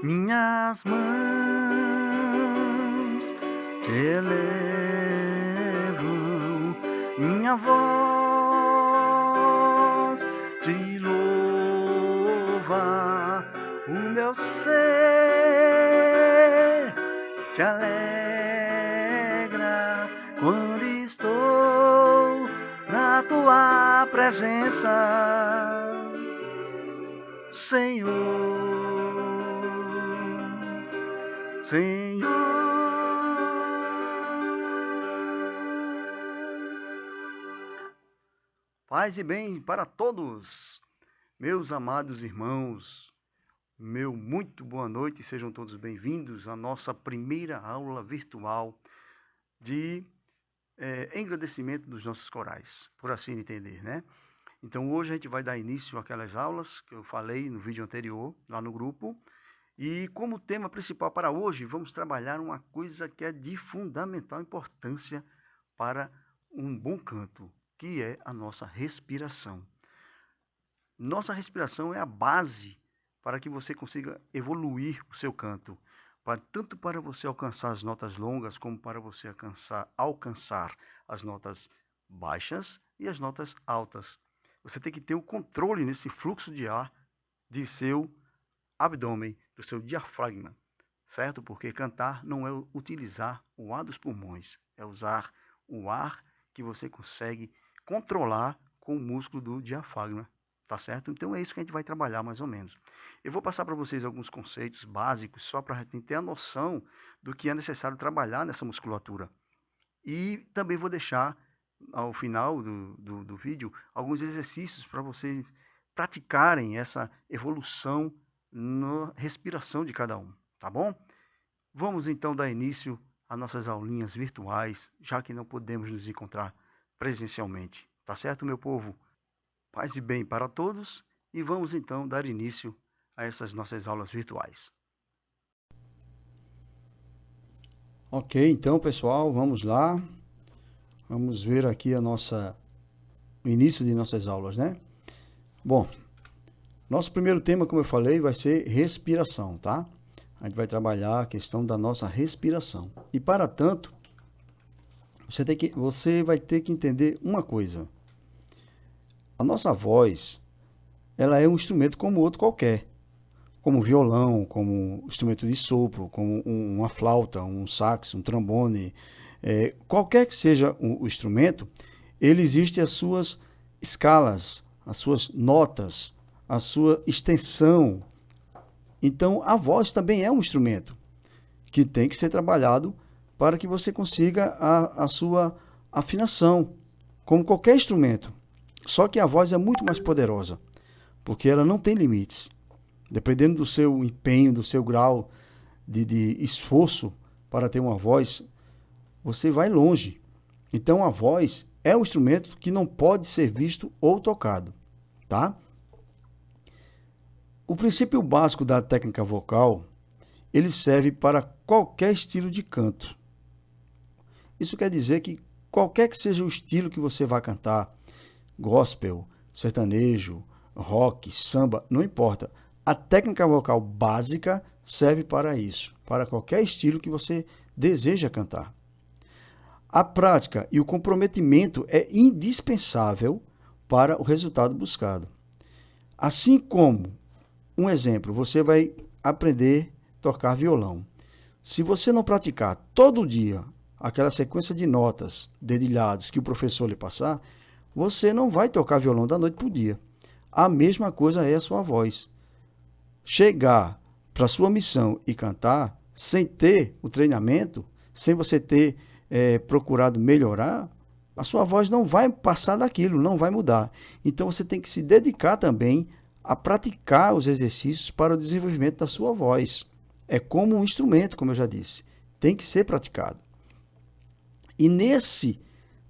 Minhas mãos te elevam, minha voz te louva, o meu ser te alegra quando estou na tua presença, Senhor. Senhor. Paz e bem para todos, meus amados irmãos, meu muito boa noite, sejam todos bem-vindos à nossa primeira aula virtual de engrandecimento dos nossos corais, por assim entender, né? Então hoje a gente vai dar início àquelas aulas que eu falei no vídeo anterior, lá no grupo. E como tema principal para hoje, vamos trabalhar uma coisa que é de fundamental importância para um bom canto, que é a nossa respiração. Nossa respiração é a base para que você consiga evoluir o seu canto, tanto para você alcançar as notas longas, como para você alcançar as notas baixas e as notas altas. Você tem que ter o controle nesse fluxo de ar de seu abdômen, do seu diafragma, certo? Porque cantar não é utilizar o ar dos pulmões, é usar o ar que você consegue controlar com o músculo do diafragma, tá certo? Então é isso que a gente vai trabalhar mais ou menos. Eu vou passar para vocês alguns conceitos básicos, só para a gente ter a noção do que é necessário trabalhar nessa musculatura. E também vou deixar, ao final do vídeo, alguns exercícios para vocês praticarem essa evolução na respiração de cada um, tá bom? Vamos então dar início às nossas aulinhas virtuais, já que não podemos nos encontrar presencialmente, tá certo, meu povo? Paz e bem para todos, e vamos então dar início a essas nossas aulas virtuais. Ok, então pessoal, vamos lá. Vamos ver aqui o início de nossas aulas, né? Bom, nosso primeiro tema, como eu falei, vai ser respiração, tá? A gente vai trabalhar a questão da nossa respiração. E para tanto, você vai ter que entender uma coisa. A nossa voz, ela é um instrumento como outro qualquer. Como violão, como instrumento de sopro, como uma flauta, um sax, um trombone. Qualquer que seja o instrumento, ele existe as suas escalas, as suas notas, a sua extensão. Então, a voz também é um instrumento que tem que ser trabalhado para que você consiga a sua afinação, como qualquer instrumento. Só que a voz é muito mais poderosa, porque ela não tem limites. Dependendo do seu empenho, do seu grau de esforço para ter uma voz, você vai longe. Então, a voz é um instrumento que não pode ser visto ou tocado, tá? O princípio básico da técnica vocal, ele serve para qualquer estilo de canto. Isso quer dizer que qualquer que seja o estilo que você vai cantar, gospel, sertanejo, rock, samba, não importa. A técnica vocal básica serve para isso, para qualquer estilo que você deseja cantar. A prática e o comprometimento é indispensável para o resultado buscado. Assim como, um exemplo, você vai aprender a tocar violão. Se você não praticar todo dia aquela sequência de notas, dedilhados que o professor lhe passar, você não vai tocar violão da noite para o dia. A mesma coisa é a sua voz. Chegar para a sua missão e cantar sem ter o treinamento, sem você ter procurado melhorar, a sua voz não vai passar daquilo, não vai mudar. Então você tem que se dedicar também a praticar os exercícios para o desenvolvimento da sua voz. É como um instrumento, como eu já disse. Tem que ser praticado. E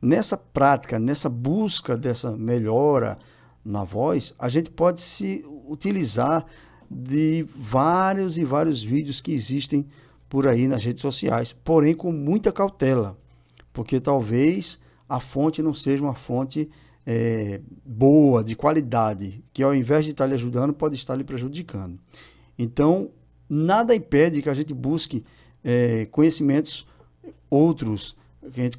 nessa prática, nessa busca dessa melhora na voz, a gente pode se utilizar de vários e vários vídeos que existem por aí nas redes sociais, porém com muita cautela, porque talvez a fonte não seja uma fonte boa, de qualidade, que ao invés de estar lhe ajudando, pode estar lhe prejudicando. Então, nada impede que a gente busque conhecimentos outros, que a gente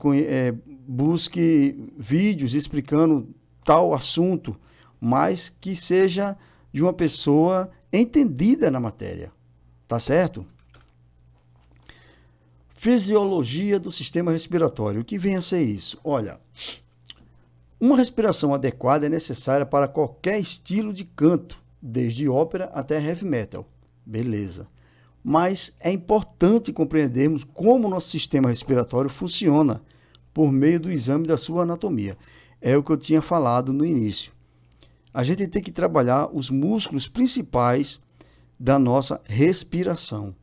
busque vídeos explicando tal assunto, mas que seja de uma pessoa entendida na matéria, tá certo? Fisiologia do sistema respiratório. O que vem a ser isso? Olha, uma respiração adequada é necessária para qualquer estilo de canto, desde ópera até heavy metal. Beleza. Mas é importante compreendermos como o nosso sistema respiratório funciona por meio do exame da sua anatomia. É o que eu tinha falado no início. A gente tem que trabalhar os músculos principais da nossa respiração,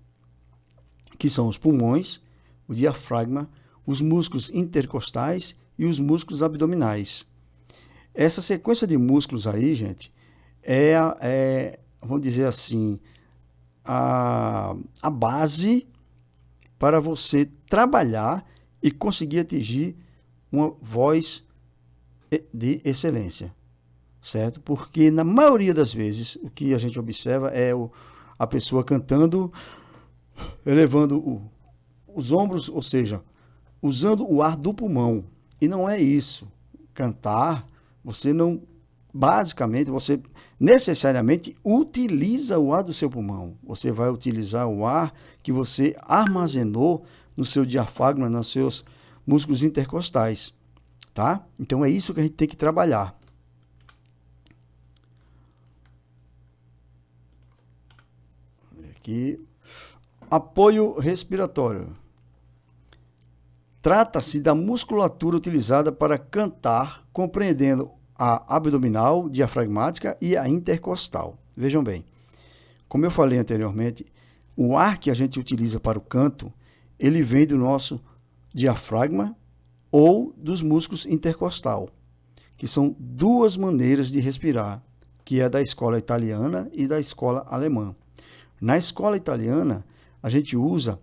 que são os pulmões, o diafragma, os músculos intercostais e os músculos abdominais. Essa sequência de músculos aí, gente, vamos dizer assim, a base para você trabalhar e conseguir atingir uma voz de excelência, certo? Porque na maioria das vezes o que a gente observa é a pessoa cantando, elevando os ombros, ou seja, usando o ar do pulmão. E não é isso. Cantar, você não... Basicamente, você necessariamente utiliza o ar do seu pulmão. Você vai utilizar o ar que você armazenou no seu diafragma, nos seus músculos intercostais, tá? Então é isso que a gente tem que trabalhar. Aqui, apoio respiratório. Trata-se da musculatura utilizada para cantar, compreendendo a abdominal, diafragmática e a intercostal. Vejam bem, como eu falei anteriormente, o ar que a gente utiliza para o canto, ele vem do nosso diafragma ou dos músculos intercostal, que são duas maneiras de respirar, que é da escola italiana e da escola alemã. Na escola italiana, a gente usa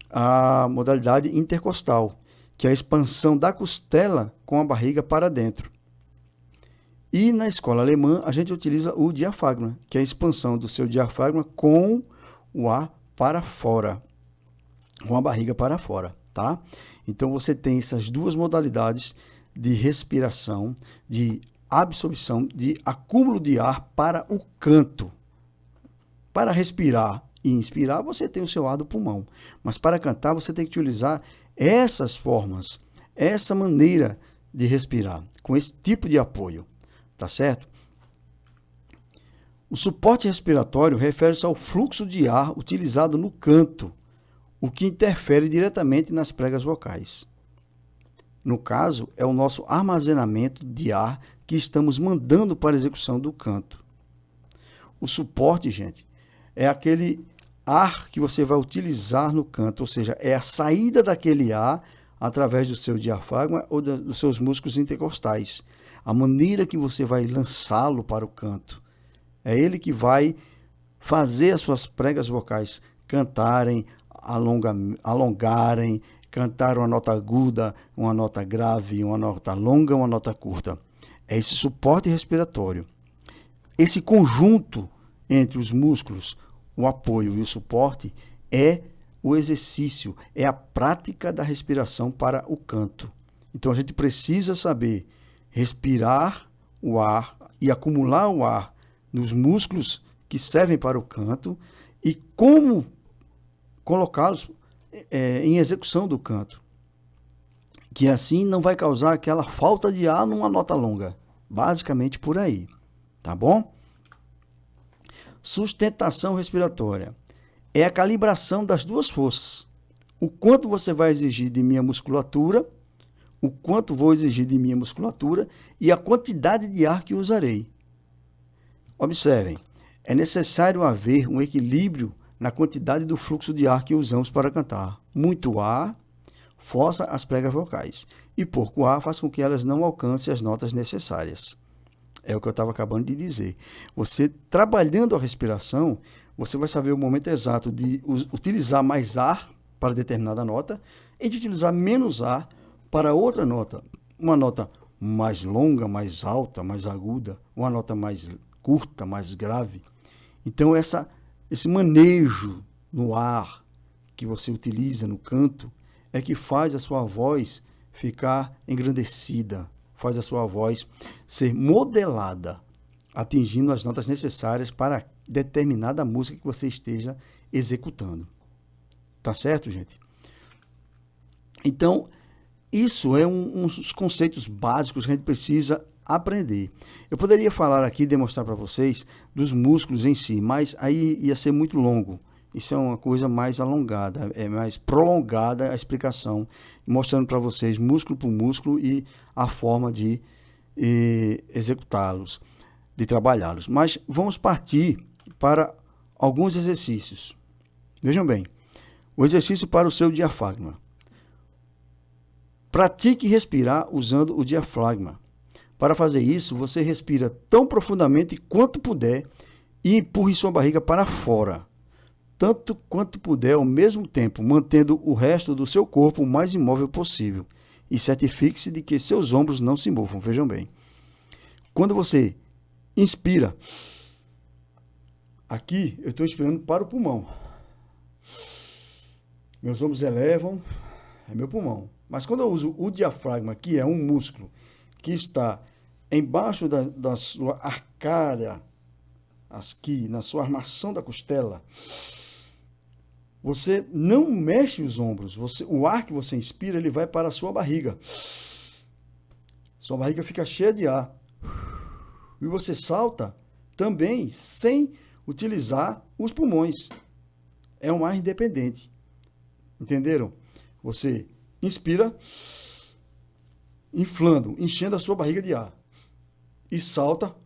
a modalidade intercostal, que é a expansão da costela com a barriga para dentro. E na escola alemã, a gente utiliza o diafragma, que é a expansão do seu diafragma com o ar para fora, com a barriga para fora, tá? Então, você tem essas duas modalidades de respiração, de absorção, de acúmulo de ar para o canto. Para respirar e inspirar, você tem o seu ar do pulmão. Mas para cantar, você tem que utilizar essas formas, essa maneira de respirar, com esse tipo de apoio. Tá certo? O suporte respiratório refere-se ao fluxo de ar utilizado no canto, o que interfere diretamente nas pregas vocais. No caso, é o nosso armazenamento de ar que estamos mandando para a execução do canto. O suporte, gente, é aquele ar que você vai utilizar no canto, ou seja, é a saída daquele ar através do seu diafragma ou dos seus músculos intercostais. A maneira que você vai lançá-lo para o canto. É ele que vai fazer as suas pregas vocais cantarem, alongarem, cantar uma nota aguda, uma nota grave, uma nota longa, uma nota curta. É esse suporte respiratório. Esse conjunto entre os músculos, o apoio e o suporte, é o exercício, é a prática da respiração para o canto. Então a gente precisa saber respirar o ar e acumular o ar nos músculos que servem para o canto e como colocá-los em execução do canto, que assim não vai causar aquela falta de ar numa nota longa. Basicamente por aí, tá bom? Sustentação respiratória é a calibração das duas forças. O quanto você vai exigir de minha musculatura, o quanto vou exigir de minha musculatura e a quantidade de ar que usarei. Observem, é necessário haver um equilíbrio na quantidade do fluxo de ar que usamos para cantar. Muito ar força as pregas vocais e pouco ar faz com que elas não alcancem as notas necessárias. É o que eu estava acabando de dizer. Você trabalhando a respiração, você vai saber o momento exato de utilizar mais ar para determinada nota e de utilizar menos ar para outra nota. Uma nota mais longa, mais alta, mais aguda, uma nota mais curta, mais grave. Então, esse manejo no ar que você utiliza no canto é que faz a sua voz ficar engrandecida, faz a sua voz ser modelada, atingindo as notas necessárias para determinada música que você esteja executando. Tá certo, gente? Então, isso é um dos conceitos básicos que a gente precisa aprender. Eu poderia falar aqui, demonstrar para vocês dos músculos em si, mas aí ia ser muito longo. Isso é uma coisa mais alongada, é mais prolongada a explicação, mostrando para vocês músculo por músculo e a forma de executá-los, de trabalhá-los. Mas vamos partir para alguns exercícios. Vejam bem, o exercício para o seu diafragma. Pratique respirar usando o diafragma. Para fazer isso, você respira tão profundamente quanto puder e empurre sua barriga para fora, tanto quanto puder ao mesmo tempo, mantendo o resto do seu corpo o mais imóvel possível. E certifique-se de que seus ombros não se movam. Vejam bem. Quando você inspira, aqui eu estou inspirando para o pulmão. Meus ombros elevam, é meu pulmão. Mas quando eu uso o diafragma, que é um músculo que está embaixo da sua arcária, aqui na sua armação da costela, você não mexe os ombros. O ar que você inspira, ele vai para a sua barriga. Sua barriga fica cheia de ar. E você salta também sem utilizar os pulmões. É um ar independente. Entenderam? Você inspira, inflando, enchendo a sua barriga de ar. E salta,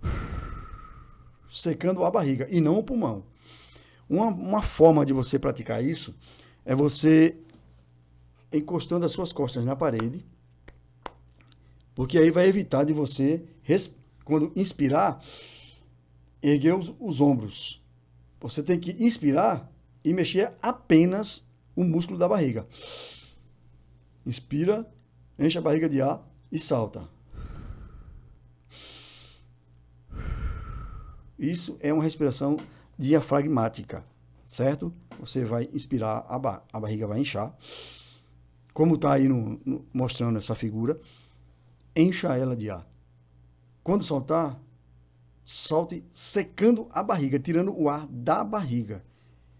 secando a barriga e não o pulmão. Uma forma de você praticar isso é você encostando as suas costas na parede, porque aí vai evitar de você, quando inspirar, erguer os ombros. Você tem que inspirar e mexer apenas o músculo da barriga. Inspira, enche a barriga de ar e salta. Isso é uma respiração diafragmática, certo? Você vai inspirar, a barriga vai inchar. Como está aí mostrando essa figura, encha ela de ar. Quando soltar, solte secando a barriga, tirando o ar da barriga.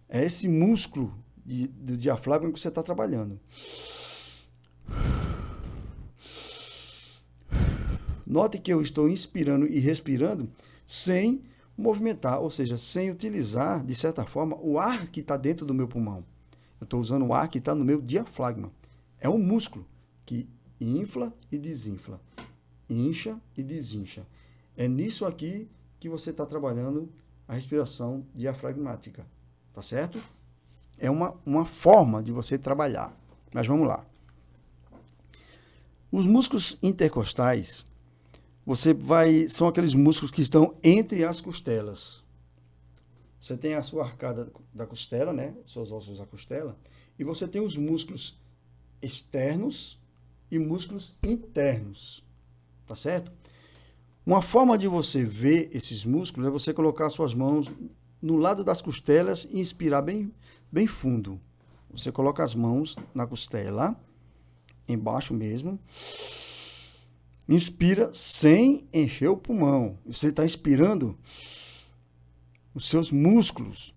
É esse músculo do diafragma que você está trabalhando. Note que eu estou inspirando e respirando sem movimentar, ou seja, sem utilizar, de certa forma, o ar que está dentro do meu pulmão. Eu estou usando o ar que está no meu diafragma. É um músculo que infla e desinfla, incha e desincha. É nisso aqui que você está trabalhando a respiração diafragmática, tá certo? É uma forma de você trabalhar, mas vamos lá. Os músculos intercostais, são aqueles músculos que estão entre as costelas. Você tem a sua arcada da costela, né? Os seus ossos da costela. E você tem os músculos externos e músculos internos. Tá certo? Uma forma de você ver esses músculos é você colocar suas mãos no lado das costelas e inspirar bem fundo. Você coloca as mãos na costela, embaixo mesmo. Inspira sem encher o pulmão. Você está inspirando os seus músculos.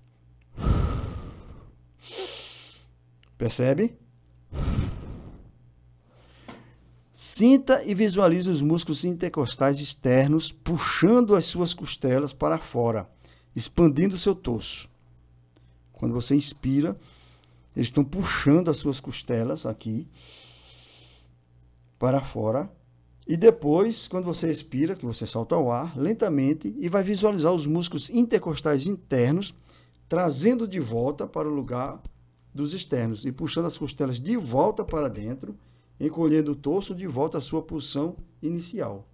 Percebe? Sinta e visualize os músculos intercostais externos puxando as suas costelas para fora, expandindo o seu torso. Quando você inspira, eles estão puxando as suas costelas aqui para fora. E depois, quando você expira, que você solta o ar lentamente e vai visualizar os músculos intercostais internos, trazendo de volta para o lugar dos externos e puxando as costelas de volta para dentro, encolhendo o torso de volta à sua posição inicial.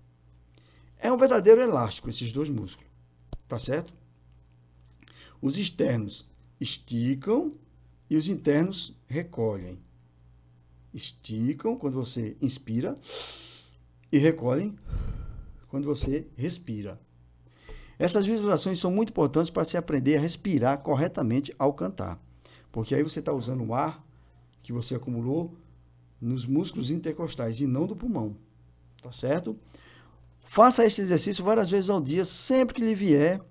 É um verdadeiro elástico esses dois músculos, tá certo? Os externos esticam e os internos recolhem. Esticam quando você inspira e recolhem quando você respira. Essas visualizações são muito importantes para se aprender a respirar corretamente ao cantar, porque aí você está usando o ar que você acumulou nos músculos intercostais e não do pulmão, tá certo? Faça este exercício várias vezes ao dia, sempre que lhe vier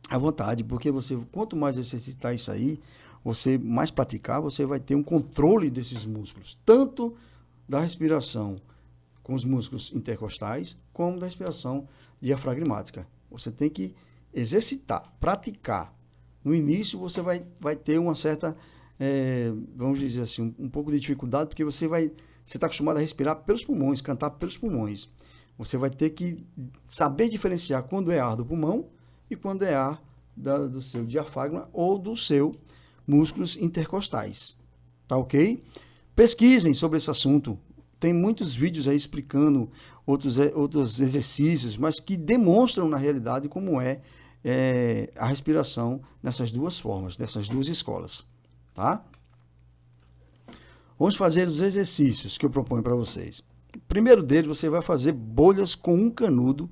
à vontade, porque você, quanto mais exercitar isso aí, você mais praticar, você vai ter um controle desses músculos, tanto da respiração com os músculos intercostais, como da respiração diafragmática. Você tem que exercitar, praticar. No início você vai ter uma certa, vamos dizer assim, um pouco de dificuldade, porque você está acostumado a respirar pelos pulmões, cantar pelos pulmões. Você vai ter que saber diferenciar quando é ar do pulmão e quando é ar do seu diafragma ou dos seus músculos intercostais. Tá ok? Pesquisem sobre esse assunto. Tem muitos vídeos aí explicando outros exercícios, mas que demonstram na realidade como é a respiração nessas duas formas, nessas duas escolas. Tá? Vamos fazer os exercícios que eu proponho para vocês. O primeiro deles, você vai fazer bolhas com um canudo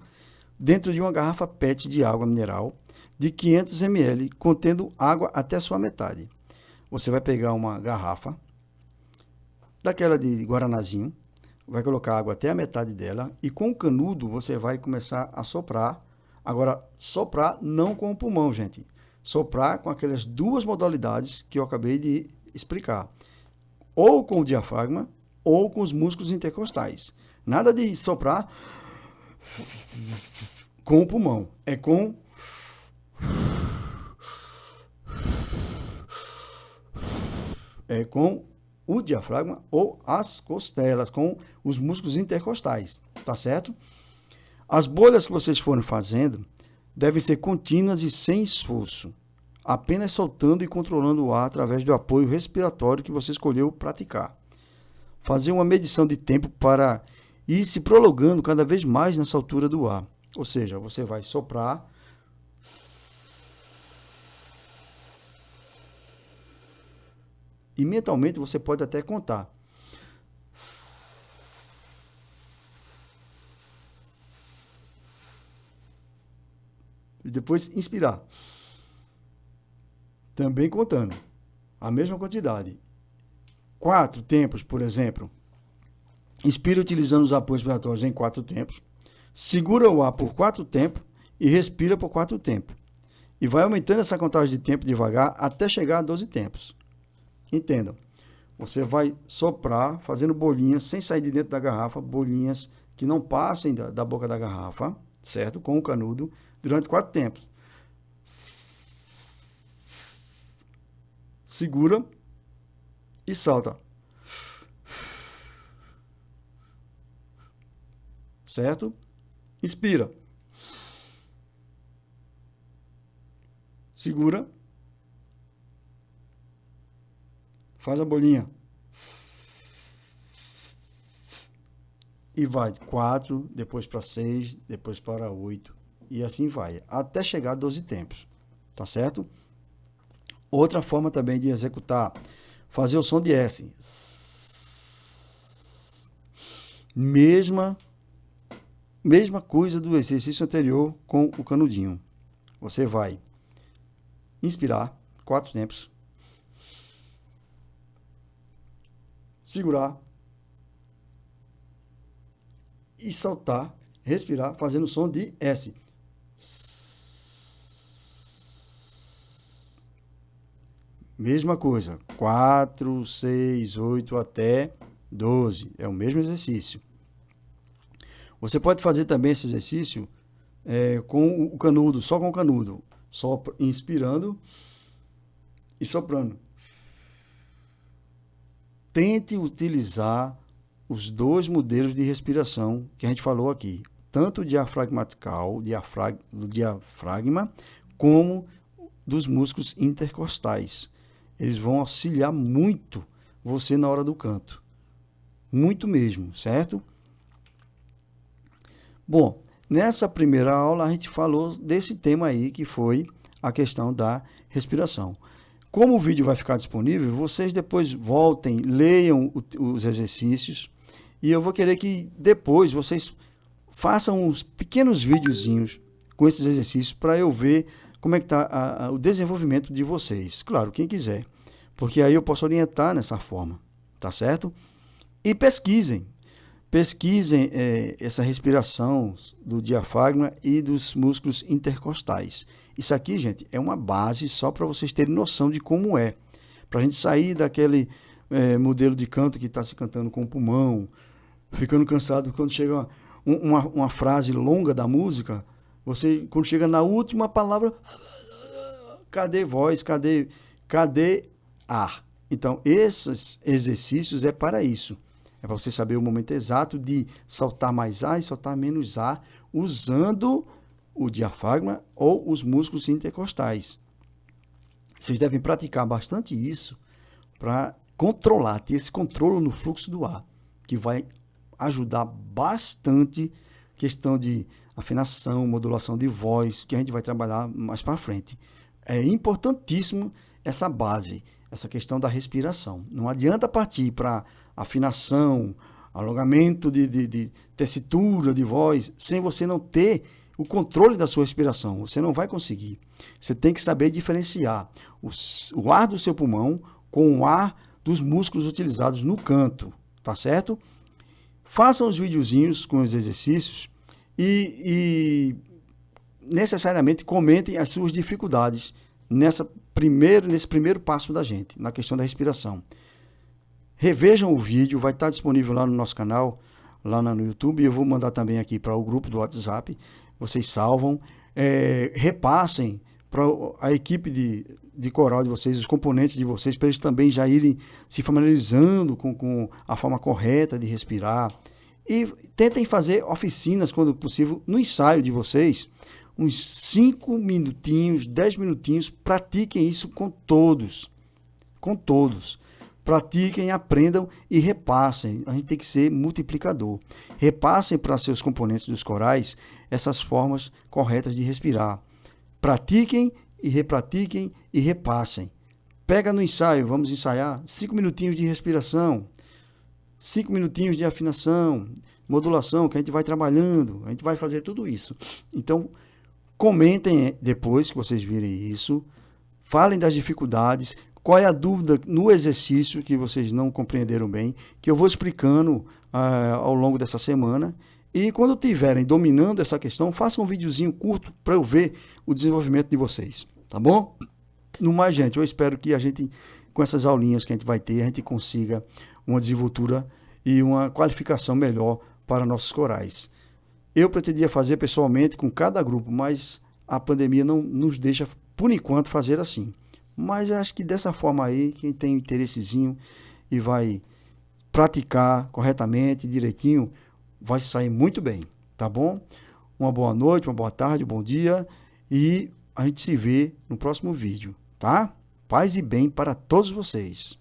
dentro de uma garrafa PET de água mineral de 500 ml, contendo água até a sua metade. Você vai pegar uma garrafa, daquela de guaranazinho, vai colocar água até a metade dela e com o canudo você vai começar a soprar. Agora, soprar não com o pulmão, gente. Soprar com aquelas duas modalidades que eu acabei de explicar. Ou com o diafragma, ou com os músculos intercostais. Nada de soprar com o pulmão. É com o diafragma ou as costelas, com os músculos intercostais, tá certo? As bolhas que vocês forem fazendo devem ser contínuas e sem esforço, apenas soltando e controlando o ar através do apoio respiratório que você escolheu praticar. Fazer uma medição de tempo para ir se prolongando cada vez mais nessa altura do ar. Ou seja, você vai soprar e mentalmente você pode até contar. E depois inspirar. Também contando a mesma quantidade. 4 tempos, por exemplo. Inspira utilizando os apoios respiratórios em 4 tempos. Segura o ar por 4 tempos e respira por 4 tempos. E vai aumentando essa contagem de tempo devagar até chegar a 12 tempos. Entendam. Você vai soprar fazendo bolinhas sem sair de dentro da garrafa, bolinhas que não passem da boca da garrafa, certo? Com o canudo, durante 4 tempos. Segura e solta. Certo? Inspira. Segura. Faz a bolinha. E vai 4, depois para 6, depois para 8. E assim vai, até chegar a 12 tempos. Tá certo? Outra forma também de executar, fazer o som de S. Mesma coisa do exercício anterior com o canudinho. Você vai inspirar 4 tempos. Segurar. E soltar, respirar, fazendo o som de S. Mesma coisa, 4, 6, 8 até 12. É o mesmo exercício. Você pode fazer também esse exercício com o canudo, só com o canudo. Só inspirando e soprando. Tente utilizar os dois modelos de respiração que a gente falou aqui. Tanto o diafragmatical, do diafragma, como dos músculos intercostais. Eles vão auxiliar muito você na hora do canto. Muito mesmo, certo? Bom, nessa primeira aula a gente falou desse tema aí, que foi a questão da respiração. Como o vídeo vai ficar disponível, vocês depois voltem, leiam os exercícios, e eu vou querer que depois vocês façam uns pequenos videozinhos com esses exercícios para eu ver como é que está o desenvolvimento de vocês. Claro, quem quiser, porque aí eu posso orientar nessa forma, tá certo? E pesquisem essa respiração do diafragma e dos músculos intercostais. Isso aqui, gente, é uma base só para vocês terem noção de como é. Para a gente sair daquele modelo de canto que está se cantando com o pulmão, ficando cansado quando chega uma frase longa da música, você, quando chega na última palavra, cadê voz, cadê ar? Então, esses exercícios é para isso. É para você saber o momento exato de soltar mais ar e soltar menos ar, usando o diafragma ou os músculos intercostais. Vocês devem praticar bastante isso para controlar, ter esse controle no fluxo do ar, que vai ajudar bastante a questão de afinação, modulação de voz, que a gente vai trabalhar mais para frente. É importantíssimo essa base, essa questão da respiração. Não adianta partir para afinação, alongamento de tessitura de voz, sem você não ter o controle da sua respiração. Você não vai conseguir. Você tem que saber diferenciar o ar do seu pulmão com o ar dos músculos utilizados no canto, tá certo? Façam os videozinhos com os exercícios e necessariamente comentem as suas dificuldades nesse primeiro passo da gente, na questão da respiração. Revejam o vídeo, vai estar disponível lá no nosso canal, lá no YouTube, e eu vou mandar também aqui para o grupo do WhatsApp. Vocês salvam, repassem para a equipe de coral de vocês, os componentes de vocês, para eles também já irem se familiarizando com a forma correta de respirar. E tentem fazer oficinas, quando possível, no ensaio de vocês, uns 5 minutinhos, 10 minutinhos, pratiquem isso com todos. Pratiquem, aprendam e repassem. A gente tem que ser multiplicador. Repassem para seus componentes dos corais essas formas corretas de respirar. Pratiquem e repratiquem e repassem. Pega no ensaio, vamos ensaiar 5 minutinhos de respiração, 5 minutinhos de afinação, modulação, que a gente vai trabalhando, a gente vai fazer tudo isso. Então, comentem depois que vocês virem isso, falem das dificuldades, qual é a dúvida no exercício que vocês não compreenderam bem, que eu vou explicando ao longo dessa semana. E quando tiverem dominando essa questão, façam um videozinho curto para eu ver o desenvolvimento de vocês, tá bom? No mais, gente, eu espero que a gente, com essas aulinhas que a gente vai ter, a gente consiga uma desenvoltura e uma qualificação melhor para nossos corais. Eu pretendia fazer pessoalmente com cada grupo, mas a pandemia não nos deixa, por enquanto, fazer assim. Mas acho que dessa forma aí, quem tem interessezinho e vai praticar corretamente, direitinho, vai sair muito bem, tá bom? Uma boa noite, uma boa tarde, um bom dia e a gente se vê no próximo vídeo, tá? Paz e bem para todos vocês.